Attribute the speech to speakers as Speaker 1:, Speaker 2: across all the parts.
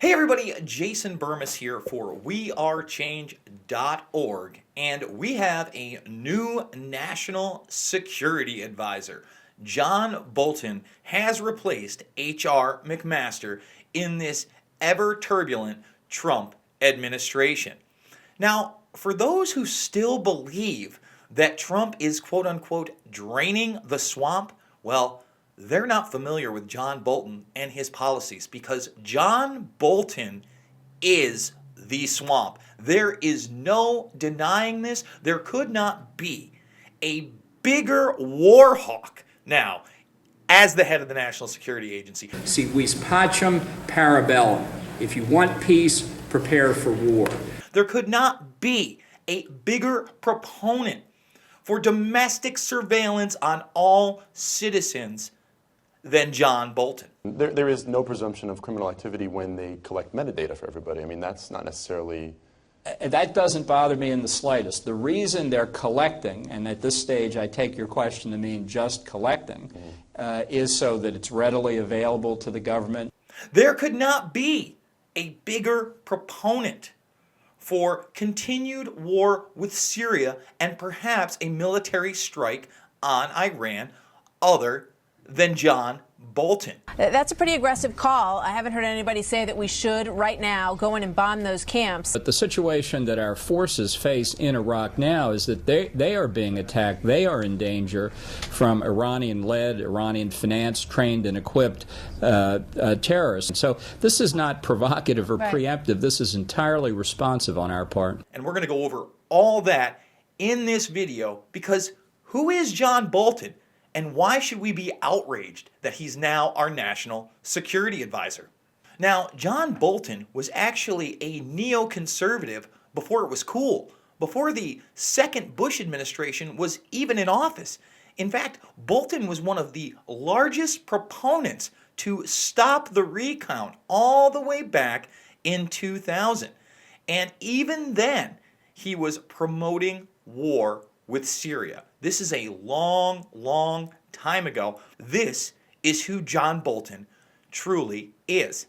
Speaker 1: Hey everybody, Jason Bermas here for WeAreChange.org, and we have a new national security advisor. John Bolton has replaced H.R. McMaster in this ever-turbulent Trump administration. Now, for those who still believe that Trump is quote-unquote draining the swamp, well, they're not familiar with John Bolton and his policies because John Bolton is the swamp. There is no denying this. There could not be a bigger war hawk now as the head of the National Security Agency.
Speaker 2: Si vis pacem parabellum. If you want peace, prepare for war.
Speaker 1: There could not be a bigger proponent for domestic surveillance on all citizens than John Bolton.
Speaker 3: There is no presumption of criminal activity when they collect metadata for everybody. I mean, that's not necessarily...
Speaker 2: That doesn't bother me in the slightest. The reason they're collecting, and at this stage I take your question to mean just collecting, is so that it's readily available to the government.
Speaker 1: There could not be a bigger proponent for continued war with Syria and perhaps a military strike on Iran other than John Bolton.
Speaker 4: That's a pretty aggressive call. I haven't heard anybody say that we should right now go in and bomb those camps.
Speaker 2: But the situation that our forces face in Iraq now is that they are being attacked. They are in danger from Iranian-led, Iranian-financed, trained and equipped terrorists. So this is not provocative or preemptive. This is entirely responsive on our part.
Speaker 1: And we're going to go over all that in this video because who is John Bolton? And why should we be outraged that he's now our national security advisor? Now, John Bolton was actually a neoconservative before it was cool, before the second Bush administration was even in office. In fact, Bolton was one of the largest proponents to stop the recount all the way back in 2000. And even then, he was promoting war with Syria. This is a long, long time ago. This is who John Bolton truly is.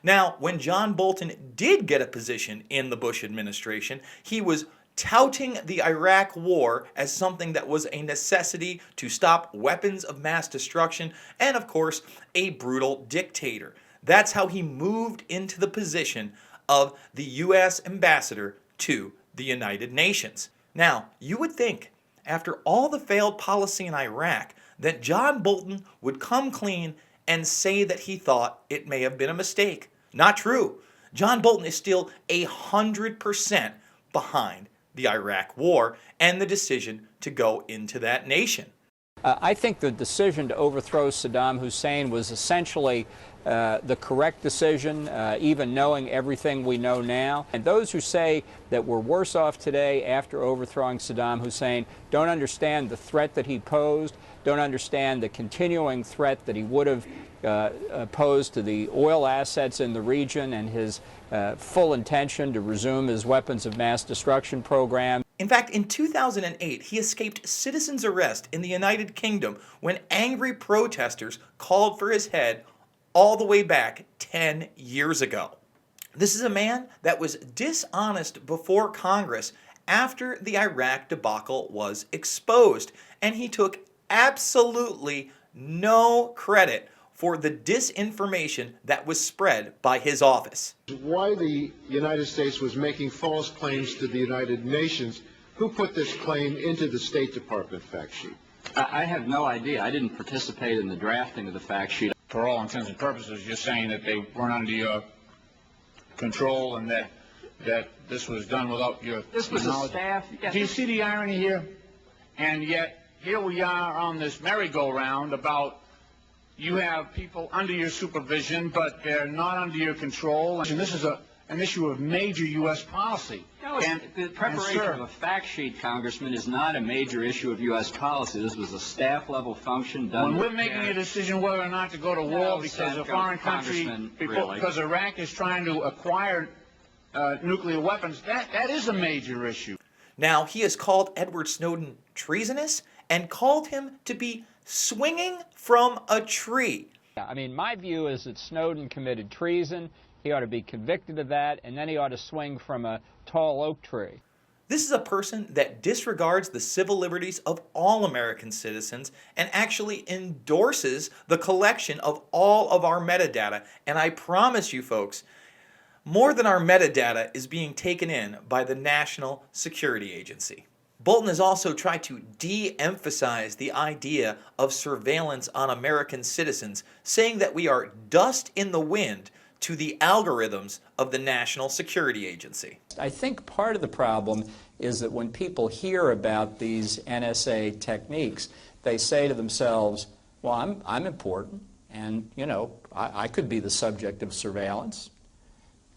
Speaker 1: Now, when John Bolton did get a position in the Bush administration, he was touting the Iraq war as something that was a necessity to stop weapons of mass destruction and, of course, a brutal dictator. That's how he moved into the position of the U.S. ambassador to the United Nations. Now, you would think, after all the failed policy in Iraq, that John Bolton would come clean and say that he thought it may have been a mistake. Not true. John Bolton is still 100% behind the Iraq war and the decision to go into that nation.
Speaker 2: I think the decision to overthrow Saddam Hussein was essentially the correct decision, even knowing everything we know now. And those who say that we're worse off today after overthrowing Saddam Hussein don't understand the threat that he posed, don't understand the continuing threat that he would have posed to the oil assets in the region and his full intention to resume his weapons of mass destruction program.
Speaker 1: In fact, in 2008, he escaped citizen's arrest in the United Kingdom when angry protesters called for his head all the way back 10 years ago. This is a man that was dishonest before Congress after the Iraq debacle was exposed, and he took absolutely no credit for the disinformation that was spread by his office.
Speaker 5: Why the United States was making false claims to the United Nations. Who put this claim into the State Department fact sheet?
Speaker 6: I have no idea. I didn't participate in the drafting of the fact sheet.
Speaker 7: For all intents and purposes, you're saying that they weren't under your control and that this was done without your
Speaker 6: This was
Speaker 7: knowledge.
Speaker 6: a staff. Yes.
Speaker 7: Do you see the irony here? And yet, here we are on this merry-go-round about you have people under your supervision, but they're not under your control. And this is an issue of major U.S. policy.
Speaker 6: No, the preparation of a fact sheet, Congressman, is not a major issue of U.S. policy. This was a staff-level function done.
Speaker 7: When we're making a decision whether or not to go to war because a foreign country, because Iraq is trying to acquire nuclear weapons, that is a major issue.
Speaker 1: Now, he has called Edward Snowden treasonous and called him to be swinging from a tree
Speaker 2: I mean, my view is that Snowden committed treason. He ought to be convicted of that, and then he ought to swing from a tall oak tree.
Speaker 1: This is a person that disregards the civil liberties of all American citizens and actually endorses the collection of all of our metadata. And I promise you folks, more than our metadata is being taken in by the National Security Agency. Bolton has also tried to de-emphasize the idea of surveillance on American citizens, saying that we are dust in the wind to the algorithms of the National Security Agency.
Speaker 2: I think part of the problem is that when people hear about these NSA techniques, they say to themselves, well, I'm important, and, you know, I could be the subject of surveillance.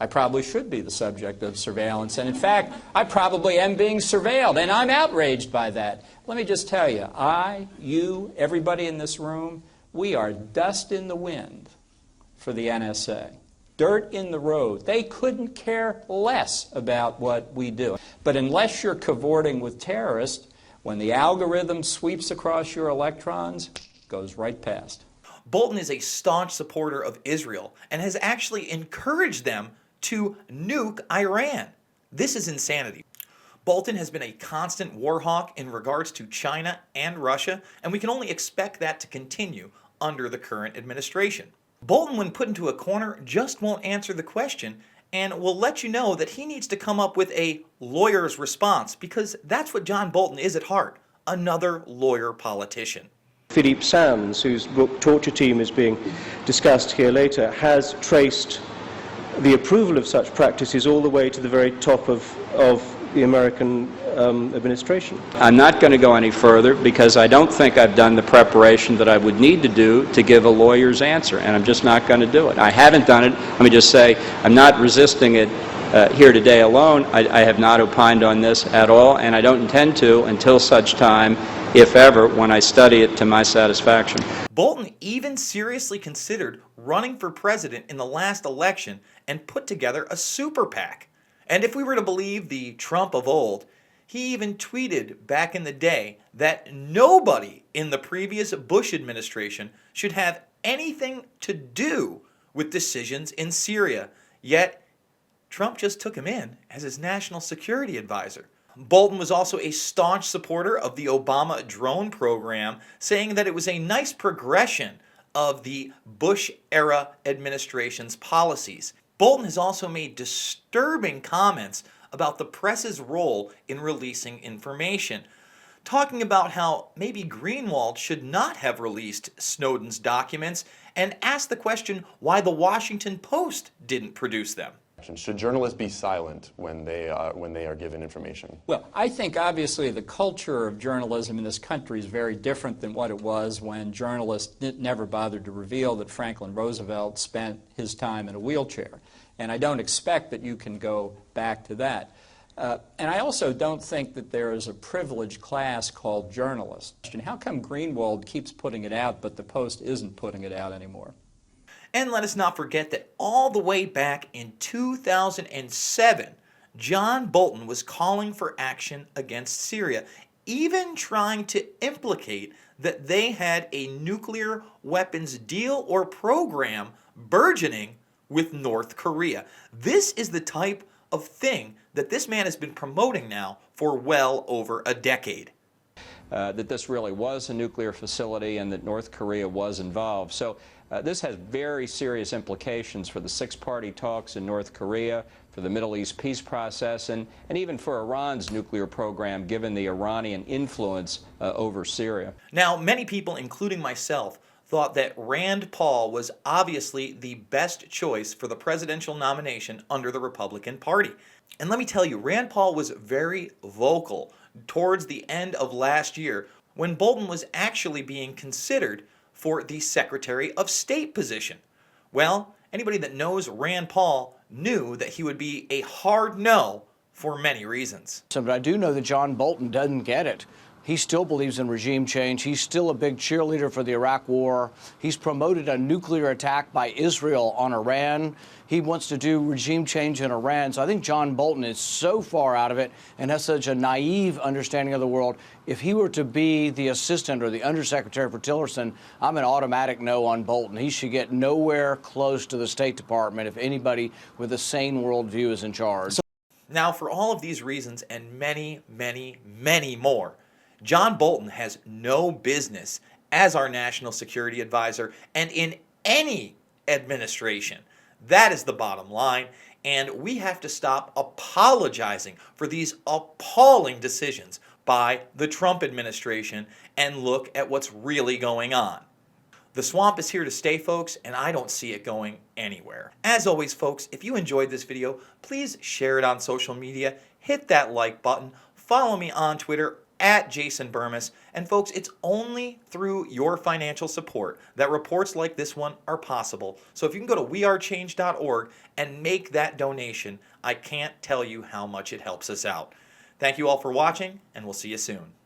Speaker 2: I probably should be the subject of surveillance, and in fact, I probably am being surveilled, and I'm outraged by that. Let me just tell you, you, everybody in this room, we are dust in the wind for the NSA. Dirt in the road. They couldn't care less about what we do. But unless you're cavorting with terrorists, when the algorithm sweeps across your electrons, it goes right past.
Speaker 1: Bolton is a staunch supporter of Israel and has actually encouraged them to nuke Iran. This is insanity. Bolton has been a constant war hawk in regards to China and Russia, and we can only expect that to continue under the current administration. Bolton, when put into a corner, just won't answer the question and will let you know that he needs to come up with a lawyer's response, because that's what John Bolton is at heart, another lawyer politician.
Speaker 8: Philippe Sands, whose book Torture Team is being discussed here later, has traced the approval of such practices all the way to the very top of the American administration.
Speaker 2: I'm not going to go any further because I don't think I've done the preparation that I would need to do to give a lawyer's answer, and I'm just not going to do it. I haven't done it. Let me just say I'm not resisting it here today alone. I have not opined on this at all, and I don't intend to until such time, if ever, when I study it to my satisfaction.
Speaker 1: Bolton even seriously considered running for president in the last election and put together a super PAC. And if we were to believe the Trump of old, he even tweeted back in the day that nobody in the previous Bush administration should have anything to do with decisions in Syria. Yet, Trump just took him in as his national security advisor. Bolton was also a staunch supporter of the Obama drone program, saying that it was a nice progression of the Bush-era administration's policies. Bolton has also made disturbing comments about the press's role in releasing information, talking about how maybe Greenwald should not have released Snowden's documents, and asked the question why the Washington Post didn't produce them.
Speaker 3: Should journalists be silent when they are given information?
Speaker 2: Well, I think obviously the culture of journalism in this country is very different than what it was when journalists never bothered to reveal that Franklin Roosevelt spent his time in a wheelchair. And I don't expect that you can go back to that. And I also don't think that there is a privileged class called journalists. How come Greenwald keeps putting it out, but the Post isn't putting it out anymore?
Speaker 1: And let us not forget that all the way back in 2007, John Bolton was calling for action against Syria, even trying to implicate that they had a nuclear weapons deal or program burgeoning with North Korea. This is the type of thing that this man has been promoting now for well over a decade.
Speaker 2: That this really was a nuclear facility and that North Korea was involved. So this has very serious implications for the six-party talks in North Korea, for the Middle East peace process, and even for Iran's nuclear program, given the Iranian influence over Syria.
Speaker 1: Now, many people, including myself, thought that Rand Paul was obviously the best choice for the presidential nomination under the Republican Party. And let me tell you, Rand Paul was very vocal towards the end of last year when Bolton was actually being considered for the Secretary of State position. Well, anybody that knows Rand Paul knew that he would be a hard no for many reasons.
Speaker 9: So, but I do know that John Bolton doesn't get it. He still believes in regime change. He's still a big cheerleader for the Iraq War. He's promoted a nuclear attack by Israel on Iran. He wants to do regime change in Iran. So I think John Bolton is so far out of it and has such a naive understanding of the world. If he were to be the assistant or the undersecretary for Tillerson, I'm an automatic no on Bolton. He should get nowhere close to the State Department if anybody with a sane worldview is in charge.
Speaker 1: Now, for all of these reasons and many, many, many more, John Bolton has no business as our national security advisor and in any administration. That is the bottom line, and we have to stop apologizing for these appalling decisions by the Trump administration and look at what's really going on. The swamp is here to stay, folks, and I don't see it going anywhere. As always, folks, if you enjoyed this video, please share it on social media, hit that like button, follow me on Twitter at Jason Bermas, and folks, it's only through your financial support that reports like this one are possible. So if you can go to WeAreChange.org and make that donation, I can't tell you how much it helps us out. Thank you all for watching, and we'll see you soon.